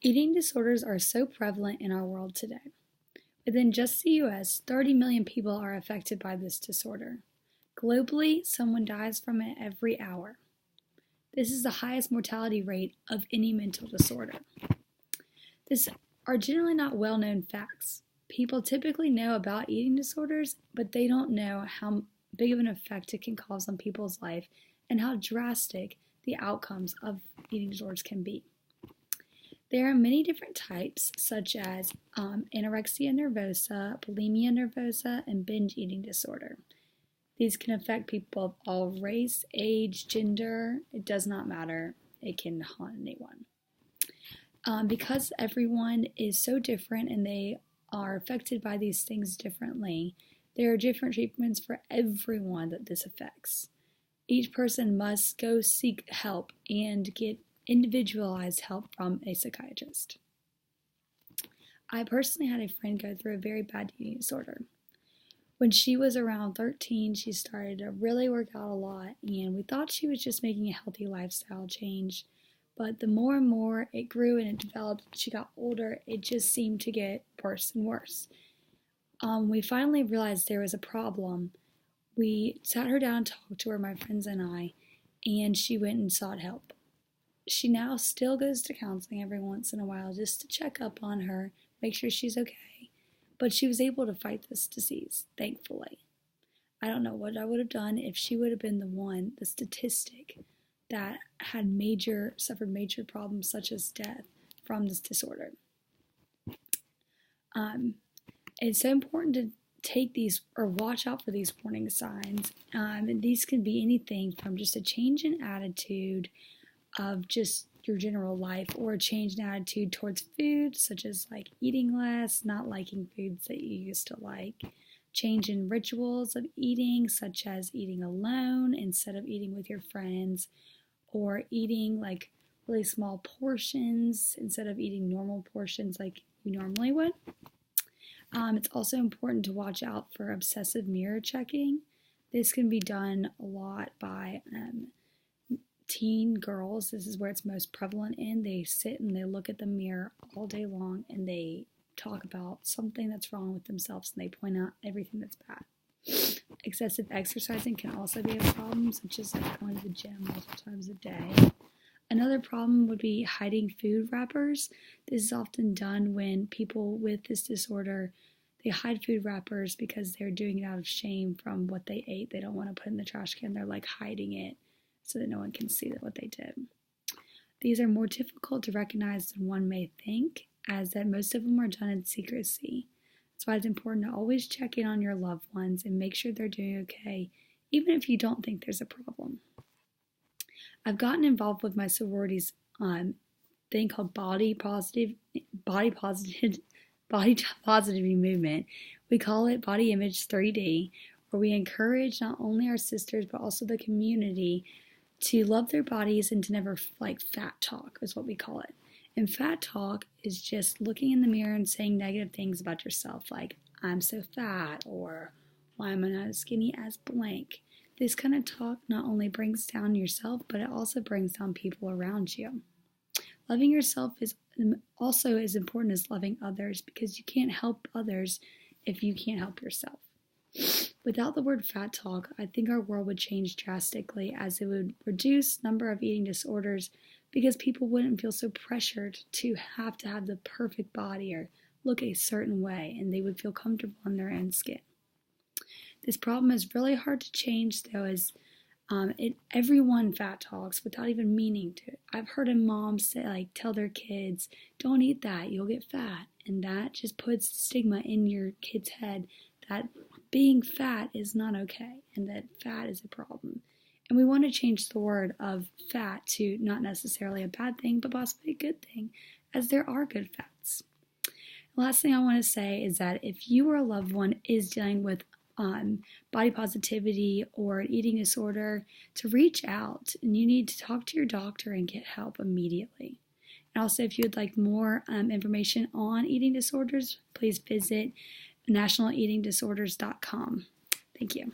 Eating disorders are so prevalent in our world today. Within just the US, 30 million people are affected by this disorder. Globally, someone dies from it every hour. This is the highest mortality rate of any mental disorder. These are generally not well-known facts. People typically know about eating disorders, but they don't know how big of an effect it can cause on people's life and how drastic the outcomes of eating disorders can be. There are many different types, such as anorexia nervosa, bulimia nervosa, and binge eating disorder. These can affect people of all race, age, gender. It does not matter. It can haunt anyone. Because everyone is so different and they are affected by these things differently, there are different treatments for everyone that this affects. Each person must go seek help and get individualized help from a psychiatrist. I personally had a friend go through a very bad eating disorder. When she was around 13, she started to really work out a lot, and we thought she was just making a healthy lifestyle change. But the more and more it grew and it developed, she got older, it just seemed to get worse and worse. We finally realized there was a problem. We sat her down and talked to her, my friends and I, and she went and sought help. She now still goes to counseling every once in a while just to check up on her, make sure she's okay. But she was able to fight this disease, thankfully. I don't know what I would have done if she would have been the statistic that had suffered major problems such as death from this disorder. It's so important to take these or watch out for these warning signs. And these can be anything from just a change in attitude of just your general life, or a change in attitude towards food, such as like eating less, not liking foods that you used to like, change in rituals of eating, such as eating alone instead of eating with your friends, or eating like really small portions instead of eating normal portions like you normally would. It's also important to watch out for obsessive mirror checking. This can be done a lot by teen girls. This is where it's most prevalent in. They sit and they look at the mirror all day long and they talk about something that's wrong with themselves and they point out everything that's bad. Excessive exercising can also be a problem, such as like going to the gym multiple times a day. Another problem would be hiding food wrappers. This is often done when people with this disorder, they hide food wrappers because they're doing it out of shame from what they ate. They don't want to put it in the trash can. They're like hiding it so that no one can see what they did. These are more difficult to recognize than one may think, as that most of them are done in secrecy. That's why it's important to always check in on your loved ones and make sure they're doing okay, even if you don't think there's a problem. I've gotten involved with my sorority's thing called body positivity movement. We call it Body Image 3D, where we encourage not only our sisters but also the community to love their bodies and to never fat talk is what we call it. And fat talk is just looking in the mirror and saying negative things about yourself, like I'm so fat, or why am I not as skinny as blank. This kind of talk not only brings down yourself, but it also brings down people around you. Loving yourself is also as important as loving others, because you can't help others if you can't help yourself. Without the word fat talk, I think our world would change drastically, as it would reduce number of eating disorders because people wouldn't feel so pressured to have the perfect body or look a certain way, and they would feel comfortable in their own skin. This problem is really hard to change, though, as everyone fat talks without even meaning to. I've heard a mom say, tell their kids, don't eat that, you'll get fat. And that just puts stigma in your kid's head that being fat is not okay and that fat is a problem. And we want to change the word of fat to not necessarily a bad thing, but possibly a good thing, as there are good fats. The last thing I want to say is that if you or a loved one is dealing with body positivity or an eating disorder, to reach out, and you need to talk to your doctor and get help immediately. And also, if you would like more information on eating disorders, please visit nationaleatingdisorders.com. Thank you.